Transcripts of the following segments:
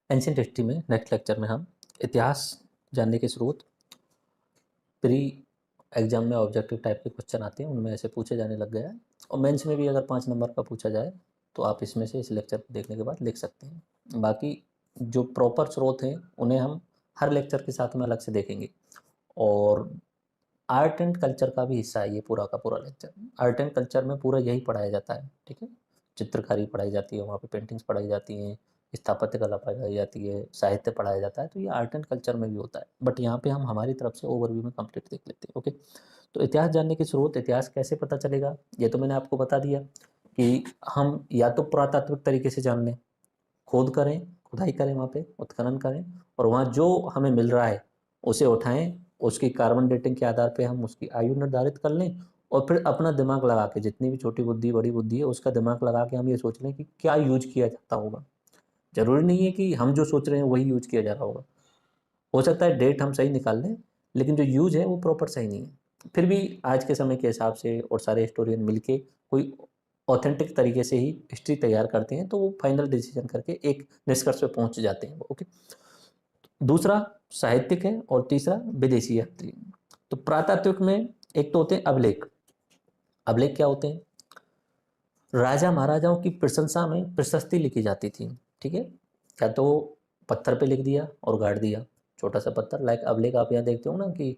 Ancient history में next lecture में हम इतिहास जानने के स्रोत प्री एग्जाम में ऑब्जेक्टिव टाइप के क्वेश्चन आते हैं, उनमें ऐसे पूछे जाने लग गया है। और मेंस में भी अगर 5 नंबर का पूछा जाए तो आप इसमें से इस लेक्चर को देखने के बाद लिख सकते हैं। बाकी जो प्रॉपर स्रोत हैं उन्हें हम हर लेक्चर के साथ में अलग से देखेंगे। और आर्ट एंड कल्चर का भी हिस्सा है ये पूरा का पूरा लेक्चर। आर्ट एंड कल्चर में पूरा यही पढ़ाया जाता है, ठीक है। चित्रकारी पढ़ाई जाती है, वहाँ पे पेंटिंग्स पढ़ाई जाती हैं, स्थापत्य कला पढ़ाई जाती है, साहित्य पढ़ाया जाता है। तो ये आर्ट एंड कल्चर में भी होता है, बट यहाँ पे हम हमारी तरफ से ओवरव्यू में कंप्लीट देख लेते हैं। ओके, तो इतिहास जानने के स्रोत, इतिहास कैसे पता चलेगा ये तो मैंने आपको बता दिया कि हम या तो पुरातात्विक तरीके से जान लें, खोद करें, खुदाई करें, वहाँ पे उत्खनन करें और वहाँ जो हमें मिल रहा है उसे उठाएं, उसकी कार्बन डेटिंग के आधार पे हम उसकी आयु निर्धारित कर लें और फिर अपना दिमाग लगा के, जितनी भी छोटी बुद्धि बड़ी बुद्धि है उसका दिमाग लगा के हम ये सोच लें कि क्या यूज किया जाता होगा। जरूरी नहीं है कि हम जो सोच रहे हैं वही यूज किया जा रहा होगा। हो सकता है डेट हम सही निकाल लें लेकिन जो यूज है वो प्रॉपर सही नहीं है। फिर भी आज के समय के हिसाब से और सारे हिस्टोरियन मिलके कोई ऑथेंटिक तरीके से ही हिस्ट्री तैयार करते हैं, तो वो फाइनल डिसीजन करके एक निष्कर्ष पे पहुंच जाते हैं। ओके, दूसरा साहित्यिक है और तीसरा विदेशी यात्री। तो पुरातात्विक में एक तो होते हैं अभिलेख। अभिलेख क्या होते हैं? राजा महाराजाओं की प्रशंसा में प्रशस्ति लिखी जाती थी, ठीक है। या तो पत्थर पे लिख दिया और गाड़ दिया, छोटा सा पत्थर। लाइक अभिलेख आप यहाँ देखते हो ना कि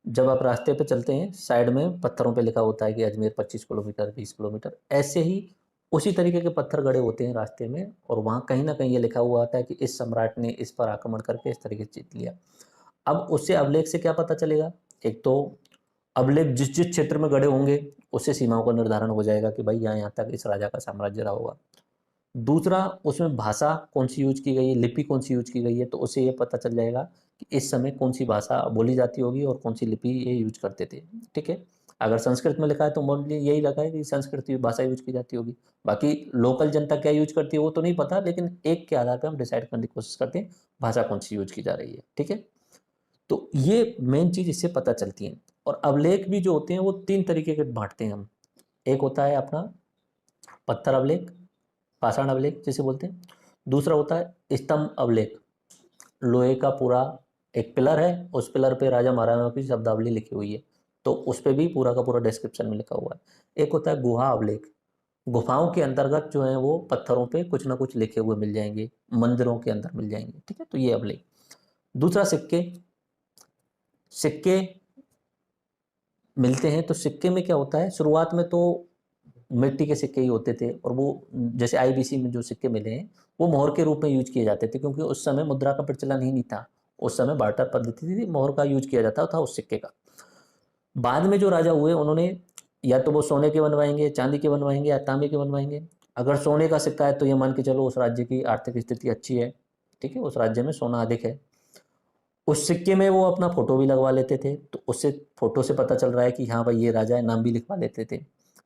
जब आप रास्ते पे चलते हैं साइड में पत्थरों पे लिखा होता है कि अजमेर 25 किलोमीटर 20 किलोमीटर, ऐसे ही उसी तरीके के पत्थर गड़े होते हैं रास्ते में और वहाँ कहीं ना कहीं ये लिखा हुआ होता है कि इस सम्राट ने इस पर आक्रमण करके इस तरीके से जीत लिया। अब उससे अभिलेख से क्या पता चलेगा? एक तो अभिलेख जिस जिस क्षेत्र में गड़े होंगे उससे सीमाओं का निर्धारण हो जाएगा कि भाई यहाँ यहाँ तक इस राजा का साम्राज्य रहा होगा। दूसरा, उसमें भाषा कौन सी यूज की गई है, लिपि कौन सी यूज की गई है, तो उससे ये पता चल जाएगा कि इस समय कौन सी भाषा बोली जाती होगी और कौन सी लिपि ये यूज करते थे, ठीक है। अगर संस्कृत में लिखा है तो मोस्टली यही लगा है कि संस्कृत भाषा यूज की जाती होगी। बाकी लोकल जनता क्या यूज करती है वो तो नहीं पता, लेकिन एक के आधार पर हम डिसाइड करने की कोशिश करते हैं भाषा कौन सी यूज की जा रही है, ठीक है। तो ये मेन चीज इससे पता चलती है। और अभिलेख भी जो होते हैं वो 3 तरीके के बांटते हैं हम। एक होता है अपना पत्थर अभिलेख, पाषाण अभिलेख जिसे बोलते हैं। दूसरा होता है स्तंभ अभिलेख, लोहे का पूरा एक पिलर है, उस पिलर पे राजा महाराजाओं की शब्दावली लिखी हुई है, तो उस पे भी पूरा का पूरा डिस्क्रिप्शन में लिखा हुआ है। एक होता है गुहा अभिलेख, गुफाओं के अंतर्गत जो है वो पत्थरों पे कुछ ना कुछ लिखे हुए मिल जाएंगे, मंदिरों के अंदर मिल जाएंगे, ठीक है, तो ये अभिलेख। दूसरा सिक्के, सिक्के मिलते हैं। तो सिक्के में क्या होता है, शुरुआत में तो मिट्टी के सिक्के ही होते थे और वो जैसे आईबीसी में जो सिक्के मिले हैं वो मोहर के रूप में यूज किए जाते थे, क्योंकि उस समय मुद्रा का प्रचलन ही नहीं था। उस समय बार्टर पद्धति थी, मोहर का यूज किया जाता था उस सिक्के का। बाद में जो राजा हुए उन्होंने या तो वो सोने के बनवाएंगे, चांदी के बनवाएंगे या तांबे के बनवाएंगे। अगर सोने का सिक्का है तो ये मान के चलो उस राज्य की आर्थिक स्थिति अच्छी है, ठीक है, उस राज्य में सोना अधिक है। उस सिक्के में वो अपना फोटो भी लगवा लेते थे, तो उससे फोटो से पता चल रहा है कि हाँ भाई ये राजा है, नाम भी लिखवा लेते थे।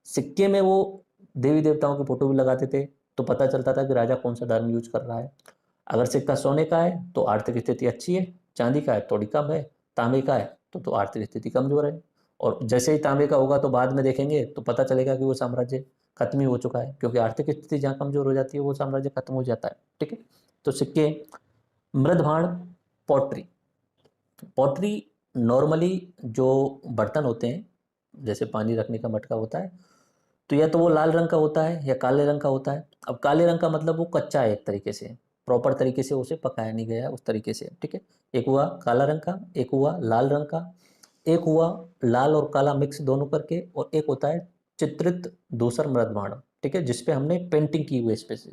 सिक्के में वो देवी देवताओं की फोटो भी लगाते थे, तो पता चलता था कि राजा कौन सा धर्म यूज कर रहा है। अगर सिक्का सोने का है तो आर्थिक स्थिति अच्छी है, चांदी का है थोड़ी कम है, तांबे का है तो आर्थिक स्थिति कमजोर है। और जैसे ही तांबे का होगा तो बाद में देखेंगे तो पता चलेगा कि वो साम्राज्य खत्म ही हो चुका है, क्योंकि आर्थिक स्थिति जहाँ कमजोर हो जाती है वो साम्राज्य खत्म हो जाता है, ठीक है। तो सिक्के, मृदभाण, पॉटरी। पॉटरी नॉर्मली जो बर्तन होते हैं, जैसे पानी रखने का मटका होता है, तो या तो वो लाल रंग का होता है या काले रंग का होता है। अब काले रंग का मतलब वो कच्चा है, एक तरीके से प्रॉपर तरीके से उसे पकाया नहीं गया है उस तरीके से, ठीक है। एक हुआ काला रंग का, एक हुआ लाल रंग का, एक हुआ लाल और काला मिक्स दोनों करके, और एक होता है चित्रित धूसर मृदभाण, ठीक है, जिसपे हमने पेंटिंग की हुई स्पेशल।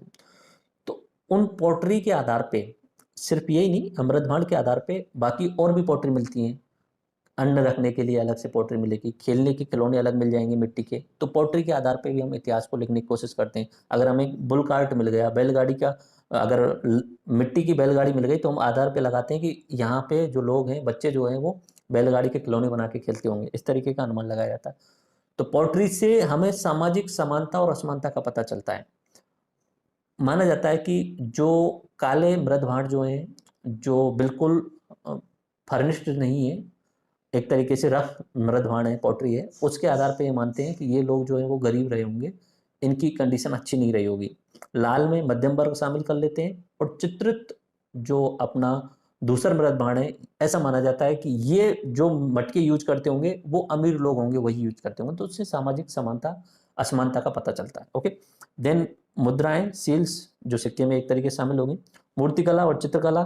तो उन पॉटरी के आधार पे, सिर्फ यही नहीं, अमृतभांड के आधार पे बाकी और भी पॉटरी मिलती हैं। अन्न रखने के लिए अलग से पॉटरी मिलेगी, खेलने के खिलौने अलग मिल जाएंगे मिट्टी के। तो पॉटरी के आधार पे भी हम इतिहास को लिखने की कोशिश करते हैं। अगर हमें बुल कार्ट मिल गया, बैलगाड़ी का, अगर मिट्टी की बैलगाड़ी मिल गई तो हम आधार पे लगाते हैं कि यहाँ पे जो लोग हैं, बच्चे जो हैं, वो बैलगाड़ी के खिलौने बना के खेलते होंगे, इस तरीके का अनुमान लगाया जाता है। तो पॉटरी से हमें सामाजिक समानता और असमानता का पता चलता है। माना जाता है कि जो काले मृदभांड जो हैं, जो बिल्कुल फर्निश्ड नहीं है, एक तरीके से रफ मृदभांड है, पॉटरी है, उसके आधार पे ये मानते हैं कि ये लोग जो है वो गरीब रहे होंगे, इनकी कंडीशन अच्छी नहीं रही होगी। लाल में मध्यम वर्ग शामिल कर लेते हैं और चित्रित जो अपना दूसर मृद बाण है, ऐसा माना जाता है कि ये जो मटके यूज करते होंगे वो अमीर लोग होंगे, वही यूज करते होंगे, तो उससे सामाजिक समानता असमानता का पता चलता है। ओके, देन मुद्राएं, सील्स जो सिक्के में एक तरीके से शामिल होंगी। मूर्तिकला और चित्रकला,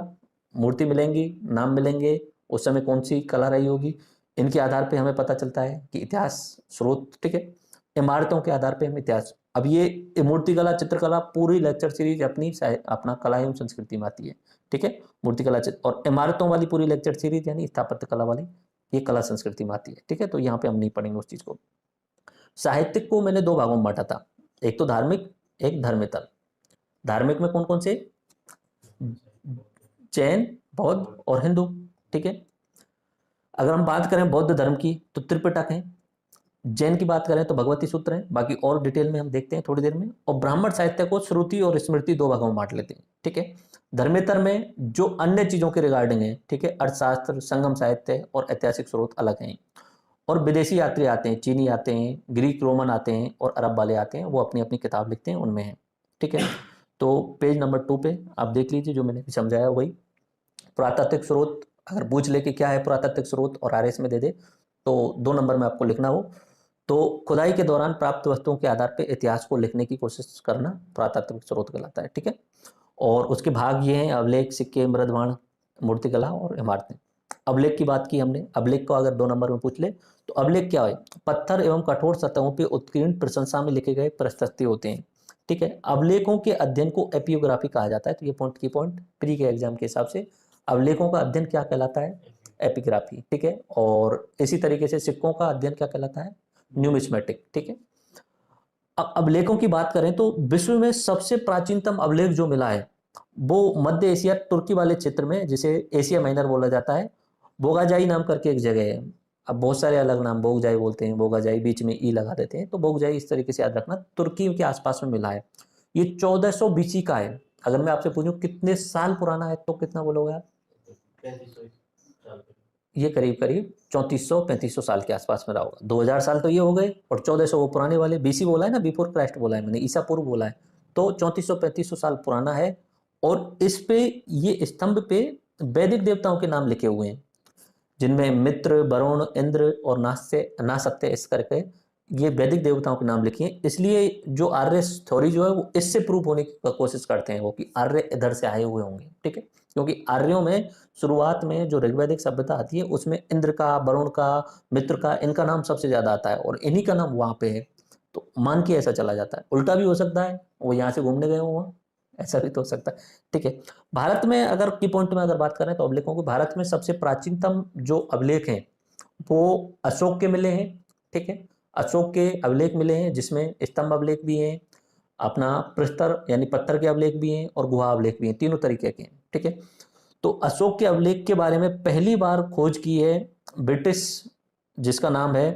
मूर्ति मिलेंगी, नाम मिलेंगे, उस समय कौन सी कला रही होगी, इनके आधार पे हमें पता चलता है कि इतिहास स्रोत, ठीक है। इमारतों के आधार पे हम इतिहास, अब ये मूर्तिकला चित्रकला पूरी लेक्चर सीरीज अपना कला एवं संस्कृति में आती है, ठीक है। मूर्तिकला चित्र और इमारतों वाली पूरी लेक्चर सीरीज यानी स्थापत्य कला वाली, ये कला संस्कृति में आती है, ठीक है। तो यहाँ पे हम नहीं पढ़ेंगे उस चीज को। साहित्यिक को मैंने दो भागों में बांटा था, एक तो धार्मिक, एक धर्मेतर। धार्मिक में कौन कौन से, जैन, बौद्ध और हिंदू, ठीक है। अगर हम बात करें बौद्ध धर्म की तो त्रिपिटक है, जैन की बात करें तो भगवती सूत्र है, बाकी और डिटेल में हम देखते हैं थोड़ी देर में। और ब्राह्मण साहित्य को श्रुति और स्मृति दो भागों में बांट लेते हैं, ठीक है। धर्मेतर में जो अन्य चीजों के रिगार्डिंग है, ठीक है, अर्थशास्त्र, संगम साहित्य और ऐतिहासिक स्रोत अलग हैं। और विदेशी यात्री आते हैं, चीनी आते हैं, ग्रीक रोमन आते हैं और अरब वाले आते हैं, वो अपनी अपनी किताब लिखते हैं, उनमें है, ठीक है। तो पेज नंबर 2 पे आप देख लीजिए, जो मैंने समझाया वही। पुरातात्विक स्रोत अगर पूछ ले कि क्या है पुरातात्विक स्रोत और आरएस में दे दे, तो 2 नंबर में आपको लिखना हो तो खुदाई के दौरान प्राप्त वस्तुओं के आधार पर इतिहास को लिखने की कोशिश करना पुरातात्विक स्रोत कहलाता है, ठीक है। और उसके भाग ये हैं, अभिलेख, सिक्के, मृदबाण, मूर्तिकला और इमारतें। अभिलेख की बात की हमने, अभिलेख को अगर 2 नंबर में पूछ ले तो अभिलेख क्या है, पत्थर एवं कठोर सतहों पर उत्कीर्ण प्रशंसा में लिखे गए प्रशस्ति होते हैं, ठीक है। अभिलेखों के अध्ययन को एपियोग्राफी कहा जाता है। तो ये पॉइंट प्री के एग्जाम के हिसाब से अभिलेखों का अध्ययन क्या कहलाता है, एपिग्राफी, ठीक है। और इसी तरीके से सिक्कों का अध्ययन क्या कहलाता है, न्यूमिस्मेटिक, ठीक है। अब अभिलेखों की बात करें तो विश्व में सबसे प्राचीनतम अभिलेख जो मिला है वो मध्य एशिया, तुर्की वाले क्षेत्र में, जिसे एशिया माइनर बोला जाता है, बोगाजाई नाम करके एक जगह है। अब बहुत सारे अलग नाम, बोगजाई बोलते हैं, बोगाजाई बीच में ई लगा देते हैं, तो बोगजाई इस तरीके से याद रखना, तुर्की के आसपास में मिला है। ये 1400 बीसी का है। अगर मैं आपसे पूछूं कितने साल पुराना है तो कितना बोलोगे आप, ये करीब करीब 3400-3500 साल के आसपास में रहा होगा। 2000 साल तो ये हो गए और 1400 वो पुराने वाले, बीसी बोला है ना, बिफोर क्राइस्ट बोला है मैंने, ईसा पूर्व बोला है, तो 3400-3500 साल पुराना है। और इस पे ये स्तंभ पे वैदिक देवताओं के नाम लिखे हुए हैं, जिनमें मित्र, वरुण, इंद्र और नासत्य इस करके ये वैदिक देवताओं के नाम लिखे हैं। इसलिए जो आर्य थ्योरी जो है वो इससे प्रूव होने की कोशिश करते हैं वो कि आर्य इधर से आए हुए होंगे, ठीक है। क्योंकि आर्यों में शुरुआत में जो ऋग्वैदिक सभ्यता आती है उसमें इंद्र का, वरुण का, मित्र का, इनका नाम सबसे ज्यादा आता है और इन्हीं का नाम वहां पे है, तो मान के ऐसा चला जाता है। उल्टा भी हो सकता है, वो यहाँ से घूमने गए हुआ, ऐसा भी तो हो सकता है, ठीक है। भारत में अगर की पॉइंट में अगर बात करें तो अभिलेखों को, भारत में सबसे प्राचीनतम जो अभिलेख हैं वो अशोक के मिले हैं, ठीक है। अशोक के अभिलेख मिले हैं जिसमें स्तंभ अभिलेख भी हैं, अपना प्रस्तर यानी पत्थर के अभिलेख भी हैं और गुहा अभिलेख भी हैं, तीनों तरीके के हैं, ठीक है। तो अशोक के अभिलेख के बारे में पहली बार खोज की है ब्रिटिश, जिसका नाम है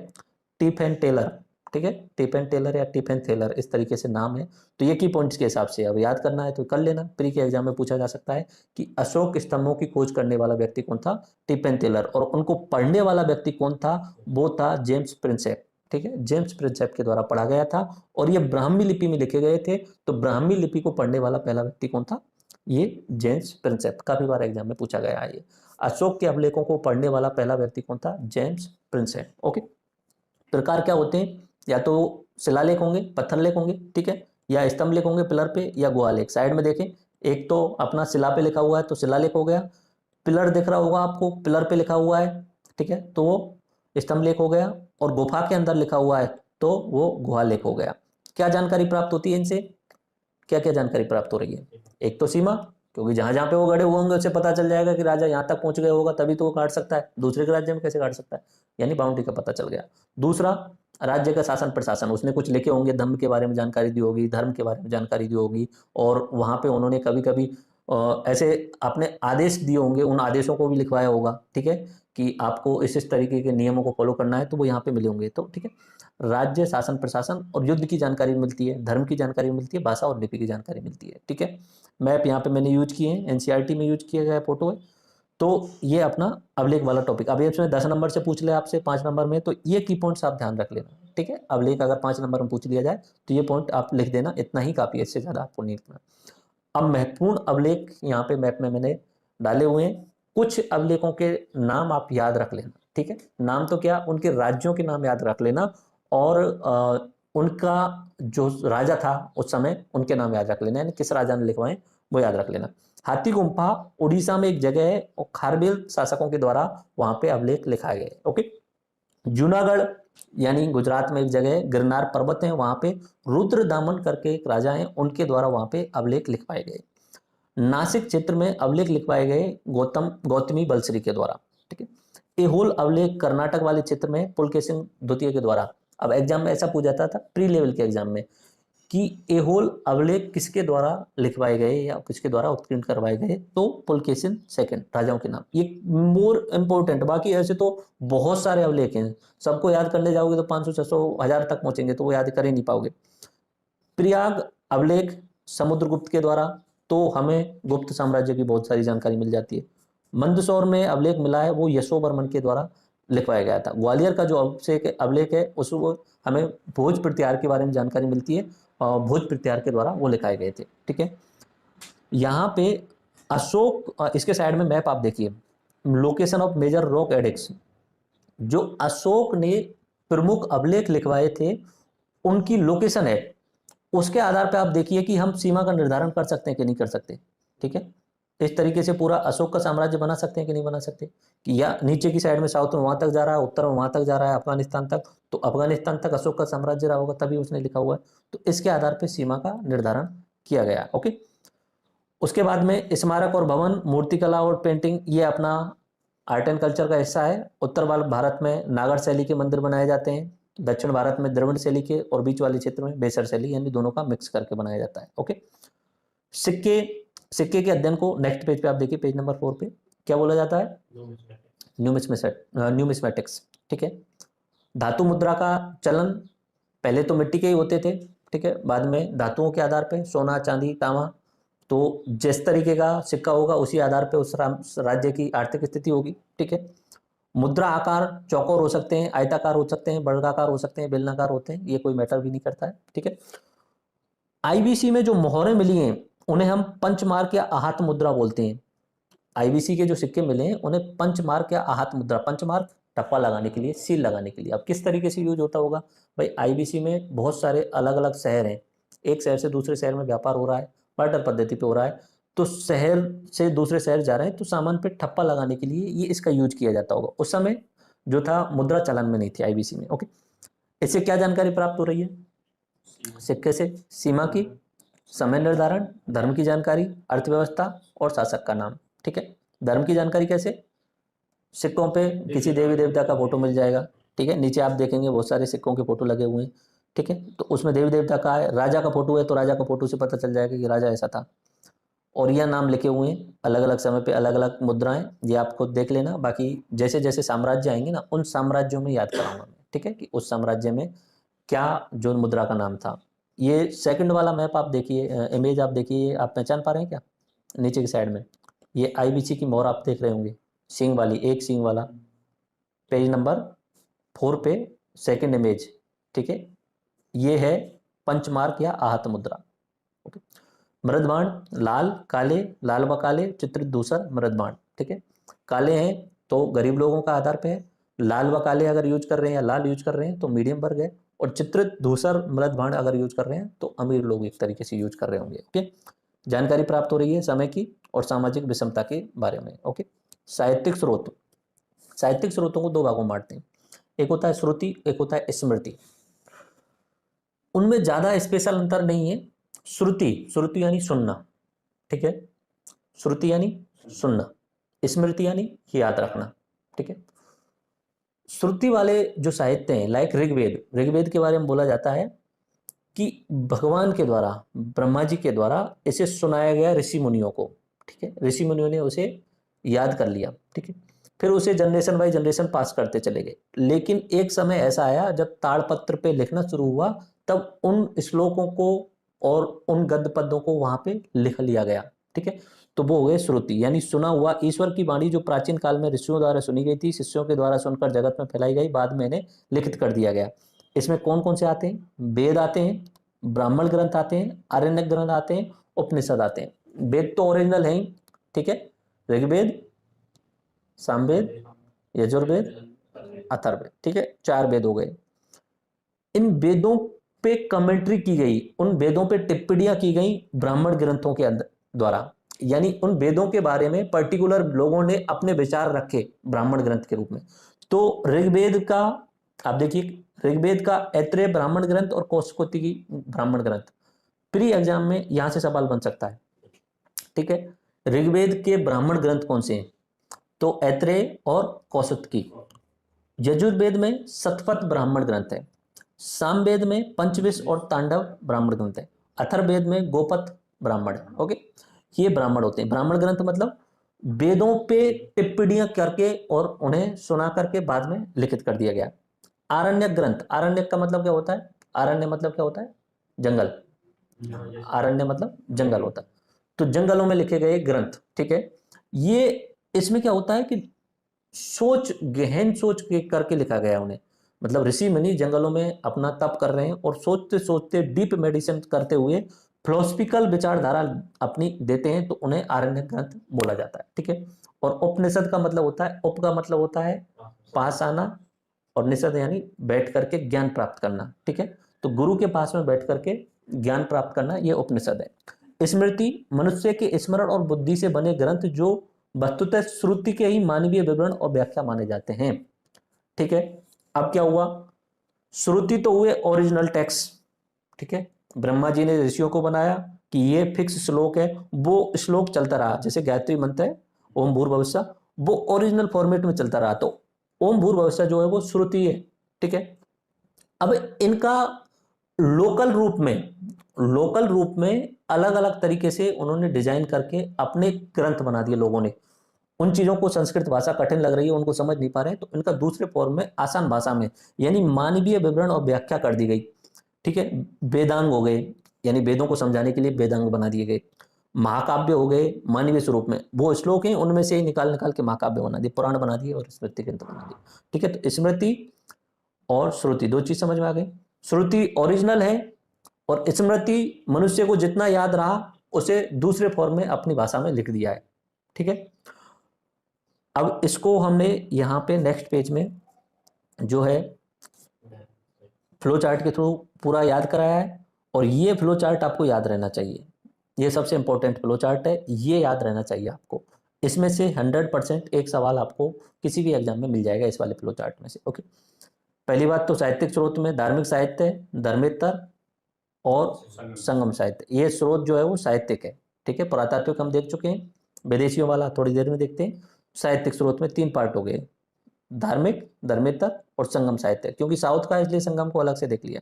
टिफेन टेलर, ठीक है। टिफेन टेलर या टिफेन थेलर इस तरीके से नाम है। तो ये की पॉइंट्स के हिसाब से अब याद करना है तो कर लेना, प्री के एग्जाम में पूछा जा सकता है कि अशोक स्तंभों की खोज करने वाला व्यक्ति कौन था, टिफेन टेलर, और उनको पढ़ने वाला व्यक्ति कौन था, वो था जेम्स प्रिंसेप, ठीक है। जेम्स प्रिंसेप के द्वारा पढ़ा गया था और ये ब्राह्मी लिपि में लिखे गए थे। तो ब्राह्मी लिपि को पढ़ने वाला पहला व्यक्ति कौन था, ये जेम्स प्रिंसेप, काफी बार एग्जाम में पूछा गया है ये। अशोक के अभिलेखों को पढ़ने वाला पहला व्यक्ति कौन था, जेम्स प्रिंसेप, ओके। प्रकार क्या होते हैं, या तो शिलालेख होंगे, पत्थर लेख होंगे, ठीक है, या स्तंभ लेख होंगे पिलर पे, या गुहा लेख। साइड में देखें, एक तो अपना शिला पे लिखा हुआ है तो शिलालेख हो गया, पिलर दिख रहा होगा आपको, पिलर पे लिखा हुआ है, ठीक है, तो वो स्तंभ लेख हो गया, और गुफा के अंदर लिखा हुआ है तो वो गुहा लेख हो गया। क्या जानकारी प्राप्त होती है इनसे, क्या क्या जानकारी प्राप्त हो रही है, एक तो सीमा, क्योंकि जहां जहां पे वो गड़े हुए होंगे उससे पता चल जाएगा कि राजा यहाँ तक पहुंच गए होगा तभी तो वो काट सकता है, दूसरे के राज्य में कैसे काट सकता है, यानी बाउंड्री का पता चल गया। दूसरा, राज्य का शासन प्रशासन, उसने कुछ लिखे होंगे, धर्म के बारे में जानकारी दी होगी, धर्म के बारे में जानकारी दी होगी, और वहां पे उन्होंने कभी कभी ऐसे अपने आदेश दिए होंगे, उन आदेशों को भी लिखवाया होगा, ठीक है, कि आपको इस तरीके के नियमों को फॉलो करना है, तो वो यहाँ पे मिले होंगे, तो ठीक है। राज्य, शासन प्रशासन और युद्ध की जानकारी मिलती है, धर्म की जानकारी मिलती है, भाषा और लिपि की जानकारी मिलती है, ठीक है। मैप यहाँ पे मैंने यूज किए हैं, एनसीईआरटी में यूज किया गया फोटो है। तो ये अपना अभिलेख वाला टॉपिक, अब इसमें 10 नंबर से पूछ ले आपसे 5 नंबर में, तो ये की पॉइंट्स आप ध्यान रख लेना, ठीक है। अभिलेख अगर 5 नंबर में पूछ लिया जाए तो ये पॉइंट आप लिख देना, इतना ही काफी है, इससे ज्यादा आपको नहीं लिखना। अब महत्वपूर्ण अभिलेख यहाँ पे मैप में मैंने डाले हुए हैं। कुछ अभिलेखों के नाम आप याद रख लेना, ठीक है। नाम तो क्या, उनके राज्यों के नाम याद रख लेना, और उनका जो राजा था उस समय उनके नाम याद रख लेना, यानी किस राजा ने लिखवाए वो याद रख लेना। हाथी गुम्फा उड़ीसा में एक जगह है, और खारबेल शासकों के द्वारा वहां पे अभिलेख लिखाए गए। ओके। जूनागढ़ यानी गुजरात में एक जगह है, गिरनार पर्वत है, वहां पे रुद्रदामन करके एक राजा हैं, उनके द्वारा वहां पे अभिलेख लिखवाए गए। नासिक क्षेत्र में अभिलेख लिखवाए गए गौतमी बलश्री के द्वारा, ठीक है। एहोल अभिलेख कर्नाटक वाले क्षेत्र में पुलकेशिन द्वितीय के द्वारा। अब एग्जाम में ऐसा पूछा जाता था प्री लेवल के एग्जाम में कि एहोल अभिलेख किसके द्वारा लिखवाए गए या किसके द्वारा उत्कीर्ण करवाए गए, तो पुलकेशिन सेकंड राजाओं के नाम। ये मोर इंपोर्टेंट, बाकी ऐसे तो बहुत सारे अभिलेख हैं, सबको याद करने जाओगे तो 500 600 1000 तक पहुंचेंगे, तो वो याद कर ही नहीं पाओगे। प्रयाग अभिलेख समुद्रगुप्त के द्वारा, तो हमें गुप्त साम्राज्य की बहुत सारी जानकारी मिल जाती है। मंदसौर में अभिलेख मिला है, वो यशोवर्मन के द्वारा लिखवाया गया था। ग्वालियर का जो अभिलेख है उसको हमें भोज प्रत्यार के बारे में जानकारी मिलती है, और भोज प्रत्यार के द्वारा वो लिखाए गए थे, ठीक है। यहाँ पे अशोक, इसके साइड में मैप आप देखिए, location of major rock edicts, जो अशोक ने प्रमुख अभिलेख लिखवाए थे उनकी लोकेशन है, उसके आधार पर आप देखिए कि हम सीमा का निर्धारण कर सकते हैं कि नहीं कर सकते, ठीक है। इस तरीके से पूरा अशोक का साम्राज्य बना सकते हैं कि नहीं बना सकते, कि या नीचे की साइड में साउथ में वहां तक जा रहा है, उत्तर में वहां तक जा रहा है अफगानिस्तान तक, तो अफगानिस्तान तक अशोक का साम्राज्य रहा होगा तभी उसने लिखा हुआ है, तो इसके आधार पर सीमा का निर्धारण किया गया। ओके। उसके बाद में स्मारक और भवन, मूर्तिकला और पेंटिंग, ये अपना आर्ट एंड कल्चर का हिस्सा है। उत्तर भारत में नागर शैली के मंदिर बनाए जाते हैं, दक्षिण भारत में द्रविड़ शैली के, और बीच वाले क्षेत्र में बेसर शैली, यानी दोनों का मिक्स करके बनाया जाता है। ओके। सिक्के के अध्ययन को नेक्स्ट पेज पे आप देखिए, पेज नंबर 4 पे क्या बोला जाता है, न्यूमिस्मेटिक्स, ठीक है। धातु मुद्रा का चलन पहले तो मिट्टी के ही होते थे, ठीक है, बाद में धातुओं के आधार पे सोना चांदी तांबा, तो जिस तरीके का सिक्का होगा उसी आधार पे उस राज्य की आर्थिक स्थिति होगी, ठीक है। मुद्रा आकार चौकोर हो सकते हैं, आयताकार हो सकते हैं, वर्गाकार हो सकते हैं, बेलनाकार होते हैं, ये कोई मैटर भी नहीं करता है, ठीक है। आईबीसी में जो मोहरें मिली हैं उन्हें हम पंचमार्क या आहत मुद्रा बोलते हैं। आईबीसी के जो सिक्के मिले हैं उन्हें पंचमार्क या आहत मुद्रा, पंचमार्क टप्पा लगाने के लिए, सील लगाने के लिए। अब किस तरीके से यूज होता होगा भाई, आईबीसी में बहुत सारे अलग अलग शहर हैं, एक शहर से दूसरे शहर में व्यापार हो रहा है, बार्टर पद्धति पे हो रहा है, तो शहर से दूसरे शहर जा रहे हैं, तो सामान पे ठप्पा लगाने के लिए ये इसका यूज किया जाता होगा। उस समय जो था मुद्रा चलन में नहीं थी आईबीसी में। ओके। इससे क्या जानकारी प्राप्त हो रही है, सिक्के से सीमा की, समय निर्धारण, धर्म की जानकारी, अर्थव्यवस्था और शासक का नाम, ठीक है। धर्म की जानकारी कैसे, सिक्कों पे किसी देवी देवता का फोटो मिल जाएगा, ठीक है, नीचे आप देखेंगे बहुत सारे सिक्कों के फोटो लगे हुए हैं, ठीक है, तो उसमें देवी देवता का है, राजा का फोटो है तो राजा का फोटो से पता चल जाएगा कि राजा ऐसा था, और यह नाम लिखे हुए हैं अलग अलग समय पे, अलग अलग मुद्राएं, ये आप खुद देख लेना। बाकी जैसे जैसे साम्राज्य आएंगे ना, उन साम्राज्यों में याद कराऊंगा मैं, ठीक है, कि उस साम्राज्य में क्या जो मुद्रा का नाम था। ये सेकंड वाला मैप आप देखिए, इमेज आप देखिए, आप पहचान पा रहे हैं क्या, नीचे की साइड में ये आईबीसी की मोहर आप देख रहे होंगे, सींग वाली, एक सींग वाला, पेज नंबर 4 पे सेकंड इमेज, ठीक है, ये है पंचमार्क या आहत मुद्रा। ओके। मृदबाण लाल काले, लाल व काले चित्रित दूसर मृदबाण, ठीक है, काले हैं तो गरीब लोगों का आधार पे है, लाल व काले अगर यूज कर रहे हैं या लाल यूज कर रहे हैं तो मीडियम वर्ग है, और चित्रित धूसर मृदबाण अगर यूज कर रहे हैं तो अमीर लोग एक तरीके से यूज कर रहे होंगे। ओके। जानकारी प्राप्त हो रही है समय की और सामाजिक विषमता के बारे में। ओके। साहित्यिक स्रोत, साहित्यिक स्रोतों को दो भागों में बांटते हैं, एक होता है श्रुति, एक होता है स्मृति। उनमें ज्यादा स्पेशल अंतर नहीं है। श्रुति, श्रुति यानी सुनना, ठीक है, श्रुति यानी सुनना, स्मृति यानी याद रखना, ठीक है। श्रुति वाले जो साहित्य हैं, लाइक ऋग्वेद, ऋग्वेद के बारे में बोला जाता है कि भगवान के द्वारा, ब्रह्मा जी के द्वारा इसे सुनाया गया ऋषि मुनियों को, ठीक है, ऋषि मुनियों ने उसे याद कर लिया, ठीक है, फिर उसे जनरेशन बाय जनरेशन पास करते चले गए। लेकिन एक समय ऐसा आया जब ताड़पत्र पे लिखना शुरू हुआ, तब उन श्लोकों को और उन गद्य पद्यों को वहां पे लिख लिया गया, ठीक है, तो वो हो गए श्रुति, यानी सुना हुआ ईश्वर की वाणी, जो प्राचीन काल में ऋषियों द्वारा सुनी गई थी, शिष्यों के द्वारा सुनकर जगत में फैलाई गई, बाद में इन्हें लिखित कर दिया गया। इसमें कौन कौन से आते हैं, वेद आते हैं, ब्राह्मण ग्रंथ आते हैं, आरण्यक ग्रंथ आते हैं, उपनिषद आते हैं। वेद तो ओरिजिनल है ही, ठीक है, ऋग्वेद, सामवेद, यजुर्वेद, अथर्ववेद, ठीक है, 4 वेद हो गए। इन वेदों पे कमेंट्री की गई, उन वेदों पे टिप्पणियां की गई ब्राह्मण ग्रंथों के द्वारा, यानी उन वेदों के बारे में पर्टिकुलर लोगों ने अपने विचार रखे ब्राह्मण ग्रंथ के रूप में। तो ऋग्वेद का आप देखिए, ऋग्वेद का ऐत्रेय ब्राह्मण ग्रंथ और कौशिकी की ब्राह्मण ग्रंथ, प्री एग्जाम में यहां से सवाल बन सकता है, ठीक है। ऋग्वेद के ब्राह्मण ग्रंथ कौन से हैं? तो ऐत्रेय और कौशिकी। यजुर्वेद में शतपथ ब्राह्मण ग्रंथ है, सामवेद में पंचविश और तांडव ब्राह्मण ग्रंथ है, अथर्ववेद में गोपथ ब्राह्मण है। ओके, ये ब्राह्मण होते हैं। ब्राह्मण ग्रंथ मतलब वेदों पे टिप्पणियां करके और उन्हें सुना करके बाद में लिखित कर दिया गया। आरण्यक ग्रंथ, आरण्यक का मतलब क्या होता है? आरण्य मतलब क्या होता है? जंगल। आरण्य मतलब जंगल होता है, तो जंगलों में लिखे गए ग्रंथ, ठीक है। ये इसमें क्या होता है कि सोच, गहन सोच के करके लिखा गया उन्हें, मतलब ऋषि मुनि जंगलों में अपना तप कर रहे हैं और सोचते सोचते डीप मेडिटेशन करते हुए फिलोसफिकल विचारधारा अपनी देते हैं, तो उन्हें आरण्य ग्रंथ बोला जाता है, ठीक है। और उपनिषद का मतलब होता है, उप का मतलब होता है पास आना, और निषद यानी बैठ करके ज्ञान प्राप्त करना, ठीक है। तो गुरु के पास में बैठ करके ज्ञान प्राप्त करना, यह उपनिषद है। स्मृति मनुष्य के स्मरण और बुद्धि से बने ग्रंथ जो वस्तुतः श्रुति के ही मानवीय विवरण और व्याख्या माने जाते हैं, ठीक है। अब क्या हुआ? श्रुति तो हुए ओरिजिनल टेक्स्ट, ठीक है, ब्रह्मा जी ने ऋषियों को बनाया कि ये फिक्स श्लोक है, वो श्लोक चलता रहा, जैसे गायत्री मंत्र है ओम भूर्भुवस्सुः, वो ओरिजिनल फॉर्मेट में चलता रहा, तो ओम भूर्भुवस्सुः जो है वो श्रुति है, ठीक है। अब इनका लोकल रूप में अलग अलग तरीके से उन्होंने डिजाइन करके अपने ग्रंथ बना दिए लोगों ने। उन चीजों को संस्कृत भाषा कठिन लग रही है, उनको समझ नहीं पा रहे हैं, तो इनका दूसरे फॉर्म में आसान भाषा में यानी मानवीय विवरण और व्याख्या कर दी गई, ठीक है। वेदांग हो गए, यानी वेदों को समझाने के लिए वेदांग बना दिए गए। महाकाव्य हो गए मानवीय स्वरूप में, वो श्लोक हैं उनमें से ही निकाल निकाल के महाकाव्य बना दिए, पुराण बना दिए और स्मृति ग्रंथ बना दिए, ठीक है। तो स्मृति और श्रुति दो चीज समझ में आ गई। श्रुति ओरिजिनल है और स्मृति मनुष्य को जितना याद रहा उसे दूसरे फॉर्म में अपनी भाषा में लिख दिया है, ठीक है। अब इसको हमने यहाँ पे नेक्स्ट पेज में जो है फ्लो चार्ट के थ्रू पूरा याद कराया है, और ये फ्लो चार्ट आपको याद रहना चाहिए, ये सबसे इंपॉर्टेंट फ्लो चार्ट है, ये याद रहना चाहिए आपको। इसमें से 100% एक सवाल आपको किसी भी एग्जाम में मिल जाएगा इस वाले फ्लो चार्ट में से। ओके, पहली बात तो साहित्यिक स्रोत में धार्मिक साहित्य, धर्मेतर और संगम साहित्य, ये स्रोत जो है वो साहित्यिक है, ठीक है। पुरातात्विक हम देख चुके हैं, विदेशियों वाला थोड़ी देर में देखते हैं। साहित्यिक स्रोत में 3 पार्ट हो गए, धार्मिक, धर्मेतर और संगम साहित्य, क्योंकि साउथ का इसलिए संगम को अलग से देख लिया।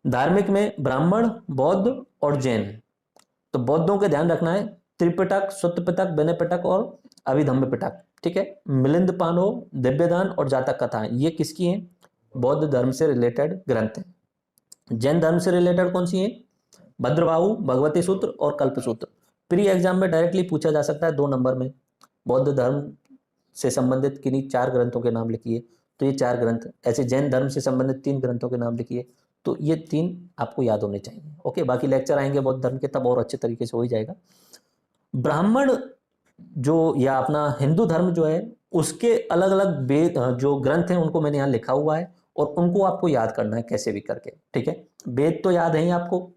धार्मिक में ब्राह्मण, बौद्ध और जैन। तो बौद्धों के ध्यान रखना है त्रिपिटक, सुत्त पिटक, विनय पिटक और अभिधम्म पिटक, ठीक है। मिलिंद पानो, दिव्यदान और जातक कथा, ये किसकी हैं? बौद्ध धर्म से रिलेटेड ग्रंथ है। जैन धर्म से रिलेटेड कौन सी है? भद्रबाहु, भगवती सूत्र और कल्प सूत्र। प्री एग्जाम में डायरेक्टली पूछा जा सकता है 2 नंबर में, बौद्ध धर्म से संबंधित किन्हीं 4 ग्रंथों के नाम लिखिए, तो ये 4 ग्रंथ। ऐसे जैन धर्म से संबंधित 3 ग्रंथों के नाम लिखिए, तो ये 3 आपको याद होने चाहिए। ओके, बाकी लेक्चर आएंगे बौद्ध धर्म के, तब और अच्छे तरीके से हो ही जाएगा। ब्राह्मण जो या अपना हिंदू धर्म जो है उसके अलग अलग वेद जो ग्रंथ हैं उनको मैंने यहाँ लिखा हुआ है, और उनको आपको याद करना है कैसे भी करके, ठीक है। वेद तो याद है ही आपको,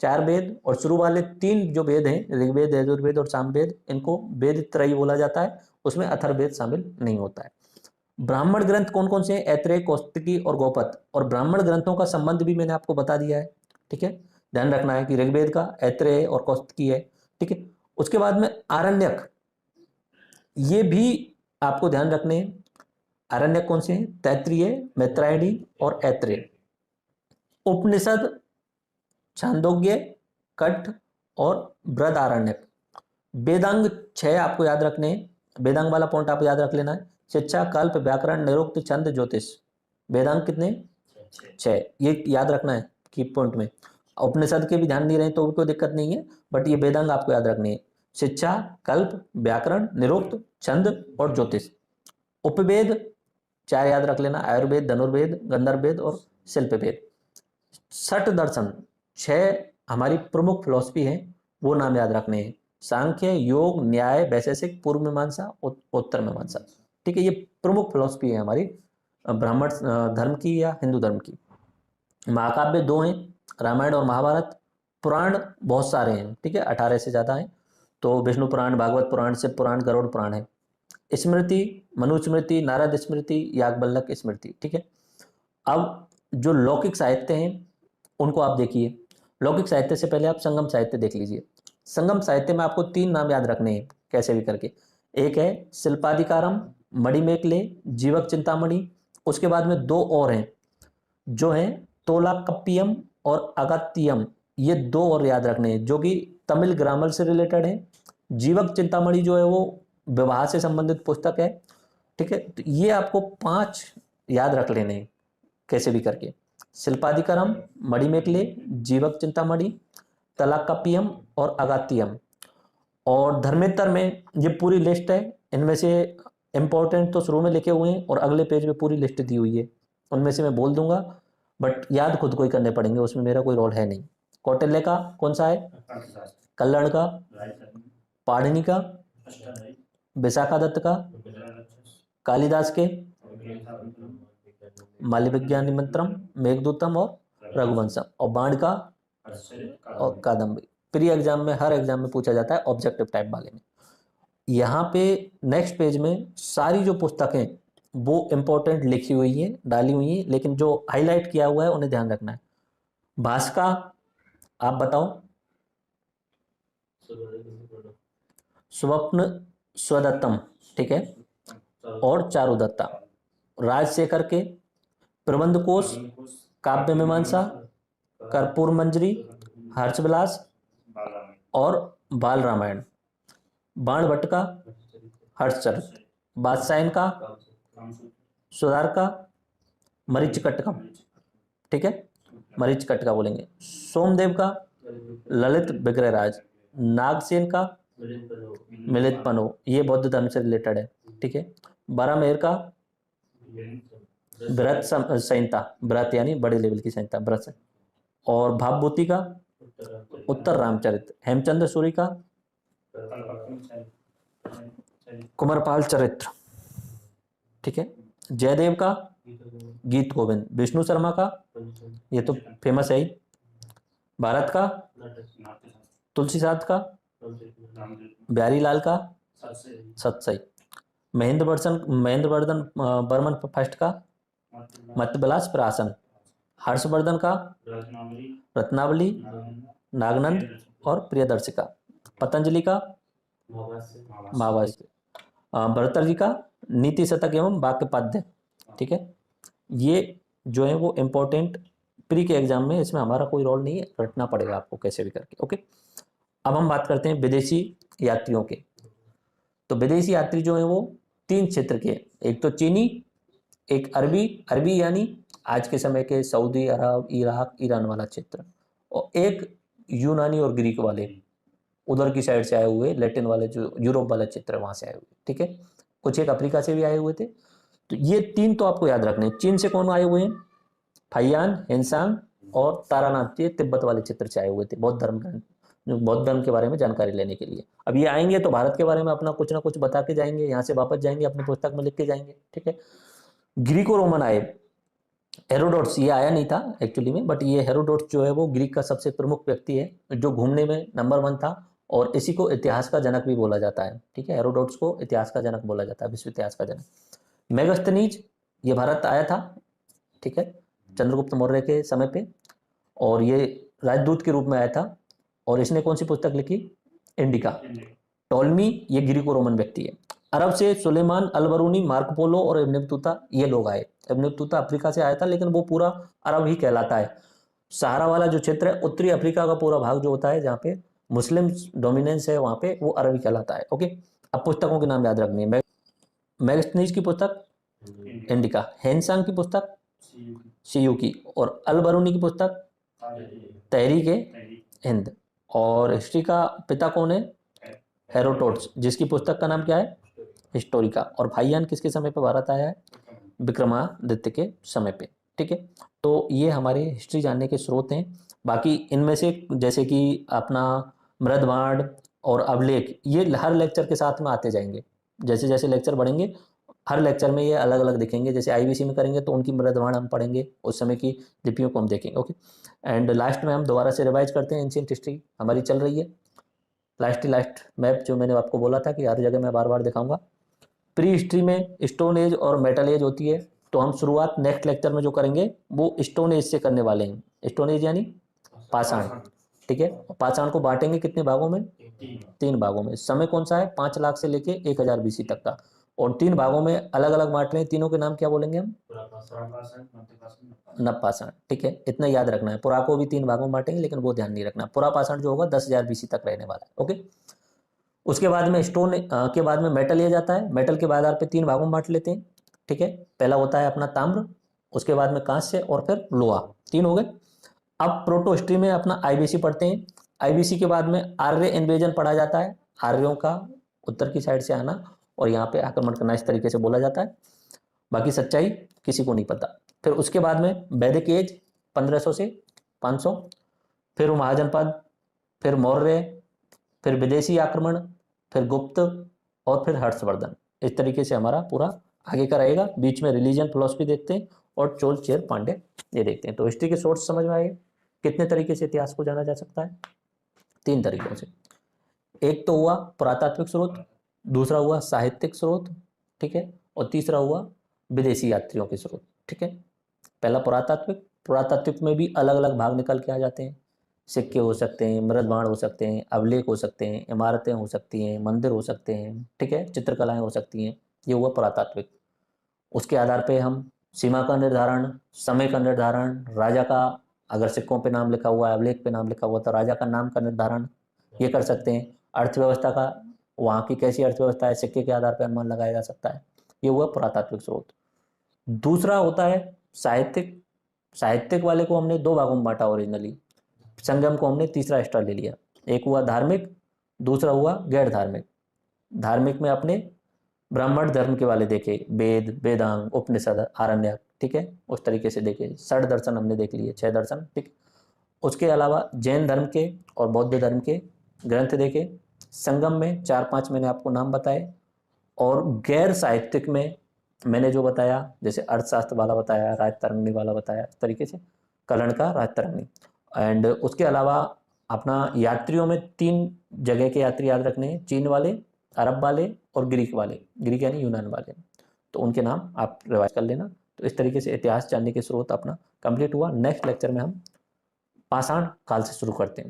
4 वेद, और शुरू वाले 3 जो वेद हैं ऋग्वेद, यजुर्वेद और सामवेद, इनको वेद त्रयी बोला जाता है, उसमें अथर्ववेद शामिल नहीं होता है। ब्राह्मण ग्रंथ कौन कौन से हैं? ऐत्रेय, कौशिकी और गोपथ। और ब्राह्मण ग्रंथों का संबंध भी मैंने आपको बता दिया है, ठीक है। ध्यान रखना है कि ऋग्वेद का ऐत्रेय और कौशिकी है, ठीक है। उसके बाद में आरण्यक, ये भी आपको ध्यान रखने हैं। आरण्यक कौन से हैं? तैत्तिरीय, मैत्रायणी और ऐत्रेय। उपनिषद, छांदोग्य, कठ और बृहदारण्यक। वेदांग 6 आपको याद रखने हैं, वेदांग वाला पॉइंट आप याद रख लेना है। शिक्षा, कल्प, व्याकरण, निरुक्त, छंद, ज्योतिष। वेदांग कितने? 6, ये याद रखना है की पॉइंट में। उपनिषद के भी ध्यान नहीं रहे तो भी कोई दिक्कत नहीं है, बट ये वेदांग आपको याद रखनी है। शिक्षा, कल्प, व्याकरण, निरुक्त, छंद और ज्योतिष। उपवेद 4 याद रख लेना, आयुर्वेद, धनुर्वेद, गंधर्ववेद और शिल्पवेद। 6 दर्शन, 6 हमारी प्रमुख फिलॉसफी है, वो नाम याद रखने हैं। सांख्य, योग, न्याय, वैशेषिक, पूर्व मीमांसा, उत्तर मीमांसा। ठीक है, ये प्रमुख फिलॉसफी है हमारी ब्राह्मण धर्म की या हिंदू धर्म की। महाकाव्य 2 हैं, रामायण और महाभारत। पुराण बहुत सारे हैं, ठीक है, 18 से ज़्यादा हैं। तो विष्णु पुराण, भागवत पुराण, शिव पुराण, गरुड़ पुराण है। स्मृति, मनुस्मृति, नारद स्मृति, याज्ञवल्क्य स्मृति। ठीक है, अब जो लौकिक साहित्य हैं उनको आप देखिए। लौकिक साहित्य से पहले आप संगम साहित्य देख लीजिए। संगम साहित्य में आपको 3 नाम याद रखने हैं कैसे भी करके। एक है शिल्पाधिकारम, मणिमेखले, जीवक चिंतामणि। उसके बाद में 2 और हैं जो हैं तोलाकप्पियम और अगत्तियम। ये 2 और याद रखने हैं जो कि तमिल ग्रामर से रिलेटेड है। जीवक चिंतामणि जो है वो विवाह से संबंधित पुस्तक है। ठीक है, तो ये आपको 5 याद रख लेने हैं कैसे भी करके। शिल्पाधिकारम, मणिमेखले, जीवक चिंतामणि, तलाकप्पियम और अगात्तियम। और धर्मेतर में ये पूरी लिस्ट है। इनमें से इंपॉर्टेंट तो शुरू में लिखे हुए हैं और अगले पेज में पूरी लिस्ट दी हुई है। उनमें से मैं बोल दूंगा बट याद खुद को ही करने पड़ेंगे, उसमें मेरा कोई रोल है नहीं। कौटिल्य का कौन सा है? कल्हण का, पाणिनि का, विशाखादत्त का, कालिदास के माल्यविज्ञानी मंत्रम, मेघदूतम और रघुवंशम, और बाण का और कादम्बरी। प्री एग्जाम में, हर एग्जाम में पूछा जाता है ऑब्जेक्टिव टाइप वाले में। यहाँ पे नेक्स्ट पेज में सारी जो पुस्तकें वो इंपॉर्टेंट लिखी हुई है, डाली हुई है, लेकिन जो हाईलाइट किया हुआ है उन्हें ध्यान रखना है। भास्का, आप बताओ। स्वप्न स्वदत्तम, ठीक है, और चारुदत्ता। राजशेखर के प्रबंध कोश, काव्य मीमांसा, कर्पूर मंजरी, हर्षविलास और बाल रामायण। बाण भट्ट का हर्षचरित, बादशाहन का सुधार का मरीचिकट्टकम, ठीक है, मरीचिकट्टका बोलेंगे। सोमदेव का ललित विग्रहराज, नागसेन का मिलित पनो, ये बौद्ध धर्म से रिलेटेड है। ठीक है, बारामेर का व्रत संहिता, व्रत यानी बड़े लेवल की संहिता, व्रत। और भावभूति का उत्तर रामचरित, हेमचंद्र सूरी का कुमारपाल चरित्र, ठीक है, जयदेव का गीत गोविंद, विष्णु शर्मा का, ये तो फेमस है ही, भारत का तुलसीदास का, बिहारी लाल का सतसई, महेंद्र वर्धन बर्मन फर्स्ट का मत्तविलास प्रासन, हर्षवर्धन का रत्नावली, नागनंद और प्रियदर्शिका, पतंजलि का महाभाष्य, भरतर्जी का नीति शतक एवं वाक्य पाद्य। ठीक है, ये जो है वो इम्पोर्टेंट प्री के एग्जाम में, इसमें हमारा कोई रोल नहीं है, रटना पड़ेगा आपको कैसे भी करके। ओके, अब हम बात करते हैं विदेशी यात्रियों के। तो विदेशी यात्री जो है वो 3 क्षेत्र के, एक तो चीनी, एक अरबी यानी आज के समय के सऊदी अरब, इराक, ईरान वाला क्षेत्र, और एक यूनानी और ग्रीक वाले, उधर की साइड से आए हुए, लैटिन वाले जो यूरोप वाला क्षेत्र है वहां से आए हुए। ठीक है, कुछ एक अफ्रीका से भी आए हुए थे। तो ये 3 तो आपको याद रखने हैं। चीन से कौन आए हुए हैं? फैयान, हेनसांग और तारानाथ, ये तिब्बत वाले क्षेत्र से आए हुए थे बौद्ध धर्म के बारे में जानकारी लेने के लिए। अब ये आएंगे तो भारत के बारे में अपना कुछ ना कुछ बता के जाएंगे, यहाँ से वापस जाएंगे अपनी पुस्तक में लिख के जाएंगे। ठीक है, ग्रीको रोमन आए, हेरोडोट्स, ये आया नहीं था एक्चुअली में, बट ये हेरोडोट्स जो है वो ग्रीक का सबसे प्रमुख व्यक्ति है जो घूमने में नंबर 1 था, और इसी को इतिहास का जनक भी बोला जाता है। ठीक है, हेरोडोट्स को इतिहास का जनक बोला जाता है, विश्व इतिहास का जनक। मेगास्थनीज, ये भारत आया था, ठीक है, चंद्रगुप्त मौर्य के समय पे, और ये राजदूत के रूप में आया था, और इसने कौन सी पुस्तक लिखी? इंडिका। टोलमी, ये ग्रीको रोमन व्यक्ति है। अरब से सुलेमान अल-बरूनी, मार्को पोलो और इब्न बतूता, ये लोग आए। इब्न बतूता अफ्रीका से आया था, लेकिन वो पूरा अरब ही कहलाता है। सहारा वाला जो क्षेत्र है, उत्तरी अफ्रीका का पूरा भाग जो होता है जहाँ पे मुस्लिम डोमिनेंस है, वहाँ पे वो अरबी कहलाता है। ओके, अब पुस्तकों के नाम याद रखनी है। मेगास्थनीज की पुस्तक इंडिका, हेनसांग की पुस्तक शियुकी, और अल-बरूनी की पुस्तक तहरीक हिंद। और हिस्ट्री का पिता कौन है? हेरोडोट्स, जिसकी पुस्तक का नाम क्या है? हिस्टोरिका। और फाहियान किसके समय पे भारत आया है? विक्रमादित्य के समय पे। ठीक है, तो ये हमारे हिस्ट्री जानने के स्रोत हैं। बाकी इनमें से जैसे कि अपना मृदबाण और अवलेख, ये हर लेक्चर के साथ में आते जाएंगे। जैसे जैसे लेक्चर बढ़ेंगे हर लेक्चर में ये अलग अलग दिखेंगे। जैसे आईबीसी में करेंगे तो उनकी मृदबाण हम पढ़ेंगे, उस समय की लिपियों को हम देखेंगे। ओके, एंड लास्ट में हम दोबारा से रिवाइज करते हैं। एंशिएंट हिस्ट्री हमारी चल रही है, लास्ट मैप जो मैंने आपको बोला था कि हर जगह मैं बार बार दिखाऊंगा। प्री हिस्ट्री में स्टोन एज और मेटल एज होती है, तो हम शुरुआत नेक्स्ट लेक्चर में जो करेंगे वो स्टोन एज से करने वाले हैं। स्टोन एज यानी पाषाण, ठीक है। पाषाण को बांटेंगे कितने भागों में? 3 भागों में। समय कौन सा है? 5 लाख से लेके 1000 बीसी तक का, और 3 भागों में अलग अलग बांट रहे हैं। तीनों के नाम क्या बोलेंगे हम? नवपाषाण, ठीक है। इतना याद रखना है। पुरा को भी 3 भागों में बांटेंगे, लेकिन वो ध्यान नहीं रखना। पुरा पाषाण जो होगा 10,000 बीसी तक रहने वाला है। ओके, उसके बाद में स्टोन के बाद में मेटल ये जाता है। मेटल के आधार पे 3 भागों में बांट लेते हैं, ठीक है। पहला होता है अपना ताम्र, उसके बाद में कांस्य और फिर लोहा, 3 हो गए। अब प्रोटो हिस्ट्री में अपना आईबीसी पढ़ते हैं। आईबीसी के बाद में आर्य इन्वेजन पढ़ा जाता है, आर्यों का उत्तर की साइड से आना और यहाँ पे आक्रमण करना, इस तरीके से बोला जाता है। बाकी सच्चाई किसी को नहीं पता। फिर उसके बाद में वैदिक एज 1500 से 500, फिर महाजनपद, फिर मौर्य, फिर विदेशी आक्रमण, फिर गुप्त और फिर हर्षवर्धन। इस तरीके से हमारा पूरा आगे का रहेगा। बीच में रिलीजन फिलोसफी देखते हैं और चोल चेर पांड्य ये देखते हैं। तो हिस्ट्री के सोर्स समझ में आए। कितने तरीके से इतिहास को जाना जा सकता है? 3 तरीकों से। एक तो हुआ पुरातात्विक स्रोत, दूसरा हुआ साहित्यिक स्रोत, ठीक है, और तीसरा हुआ विदेशी यात्रियों के स्रोत, ठीक है। पहला पुरातात्विक, पुरातात्विक में भी अलग अलग भाग निकल के आ जाते हैं। सिक्के हो सकते हैं, मृदबाण हो सकते हैं, अभिलेख हो सकते हैं, इमारतें हो सकती हैं, मंदिर हो सकते हैं, ठीक है, चित्रकलाएं हो सकती हैं। ये हुआ पुरातात्विक। उसके आधार पे हम सीमा का निर्धारण, समय का निर्धारण, राजा का अगर सिक्कों पे नाम लिखा हुआ है, अभिलेख पे नाम लिखा हुआ तो राजा का नाम का निर्धारण ये कर सकते हैं। अर्थव्यवस्था का, वहाँ की कैसी अर्थव्यवस्था है, सिक्के के आधार पर अनुमान लगाया जा सकता है। ये हुआ पुरातात्विक स्रोत। दूसरा होता है साहित्यिक। साहित्यिक वाले को हमने 2 भागों में बांटा ओरिजिनली, संगम को हमने तीसरा एक्स्ट्रा ले लिया। एक हुआ धार्मिक, दूसरा हुआ गैर धार्मिक। धार्मिक में अपने ब्राह्मण धर्म के वाले देखे, वेद, वेदांग, उपनिषद, आरण्यक, ठीक है, उस तरीके से देखे। 6 दर्शन हमने देख लिए, 6 दर्शन, ठीक। उसके अलावा जैन धर्म के और बौद्ध धर्म के ग्रंथ देखे। संगम में 4-5 मैंने आपको नाम बताए। और गैर साहित्यिक में मैंने जो बताया, जैसे अर्थशास्त्र वाला बताया, राजतरंगिणी वाला बताया, इस तरीके से कर्ण का राजतरंगिणी। एंड उसके अलावा अपना यात्रियों में 3 जगह के यात्री याद रखने हैं, चीन वाले, अरब वाले और ग्रीक वाले। ग्रीक यानी यूनान वाले, तो उनके नाम आप रिवाइज कर लेना। तो इस तरीके से इतिहास जानने के स्रोत अपना कंप्लीट हुआ। नेक्स्ट लेक्चर में हम पाषाण काल से शुरू करते हैं।